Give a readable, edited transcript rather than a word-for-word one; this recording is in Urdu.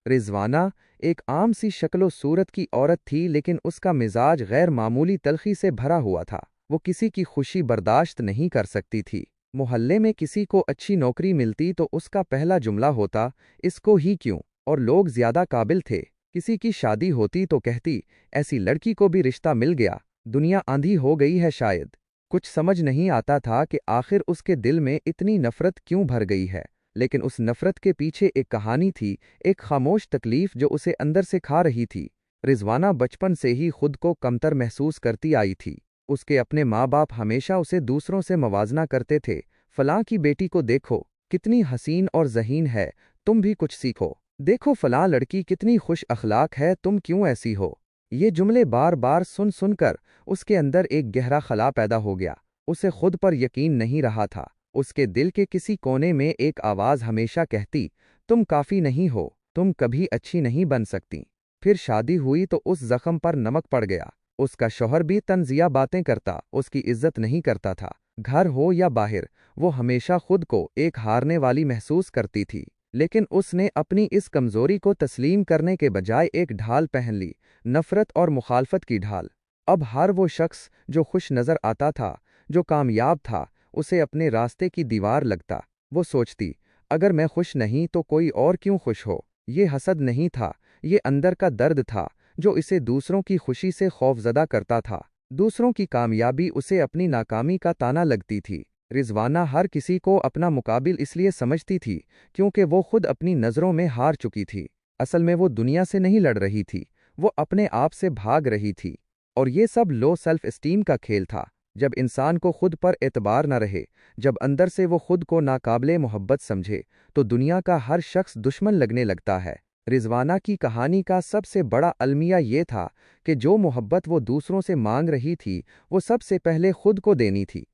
رضوانہ ایک عام سی شکل و صورت کی عورت تھی، لیکن اس کا مزاج غیر معمولی تلخی سے بھرا ہوا تھا۔ وہ کسی کی خوشی برداشت نہیں کر سکتی تھی۔ محلے میں کسی کو اچھی نوکری ملتی تو اس کا پہلا جملہ ہوتا، اس کو ہی کیوں؟ اور لوگ زیادہ قابل تھے۔ کسی کی شادی ہوتی تو کہتی، ایسی لڑکی کو بھی رشتہ مل گیا، دنیا آندھی ہو گئی ہے شاید۔ کچھ سمجھ نہیں آتا تھا کہ آخر اس کے دل میں اتنی نفرت کیوں بھر گئی ہے، لیکن اس نفرت کے پیچھے ایک کہانی تھی، ایک خاموش تکلیف جو اسے اندر سے کھا رہی تھی۔ رضوانہ بچپن سے ہی خود کو کمتر محسوس کرتی آئی تھی۔ اس کے اپنے ماں باپ ہمیشہ اسے دوسروں سے موازنہ کرتے تھے، فلاں کی بیٹی کو دیکھو، کتنی حسین اور ذہین ہے، تم بھی کچھ سیکھو، دیکھو فلاں لڑکی کتنی خوش اخلاق ہے، تم کیوں ایسی ہو؟ یہ جملے بار بار سن سن کر اس کے اندر ایک گہرا خلا پیدا ہو گیا۔ اسے خود پر یقین نہیں رہا تھا۔ اس کے دل کے کسی کونے میں ایک آواز ہمیشہ کہتی، تم کافی نہیں ہو، تم کبھی اچھی نہیں بن سکتی۔ پھر شادی ہوئی تو اس زخم پر نمک پڑ گیا۔ اس کا شوہر بھی طنزیہ باتیں کرتا، اس کی عزت نہیں کرتا تھا۔ گھر ہو یا باہر، وہ ہمیشہ خود کو ایک ہارنے والی محسوس کرتی تھی۔ لیکن اس نے اپنی اس کمزوری کو تسلیم کرنے کے بجائے ایک ڈھال پہن لی، نفرت اور مخالفت کی ڈھال۔ اب ہر وہ شخص جو خوش نظر آتا تھا، جو کامیاب تھا، اسے اپنے راستے کی دیوار لگتا۔ وہ سوچتی، اگر میں خوش نہیں تو کوئی اور کیوں خوش ہو؟ یہ حسد نہیں تھا، یہ اندر کا درد تھا جو اسے دوسروں کی خوشی سے خوفزدہ کرتا تھا۔ دوسروں کی کامیابی اسے اپنی ناکامی کا تانا لگتی تھی۔ رضوانہ ہر کسی کو اپنا مقابل اس لیے سمجھتی تھی کیونکہ وہ خود اپنی نظروں میں ہار چکی تھی۔ اصل میں وہ دنیا سے نہیں لڑ رہی تھی، وہ اپنے آپ سے بھاگ رہی تھی۔ اور یہ سب لو سیلف اسٹیم کا کھیل تھا۔ جب انسان کو خود پر اعتبار نہ رہے، جب اندر سے وہ خود کو ناقابل محبت سمجھے، تو دنیا کا ہر شخص دشمن لگنے لگتا ہے۔ رضوانہ کی کہانی کا سب سے بڑا المیہ یہ تھا کہ جو محبت وہ دوسروں سے مانگ رہی تھی، وہ سب سے پہلے خود کو دینی تھی۔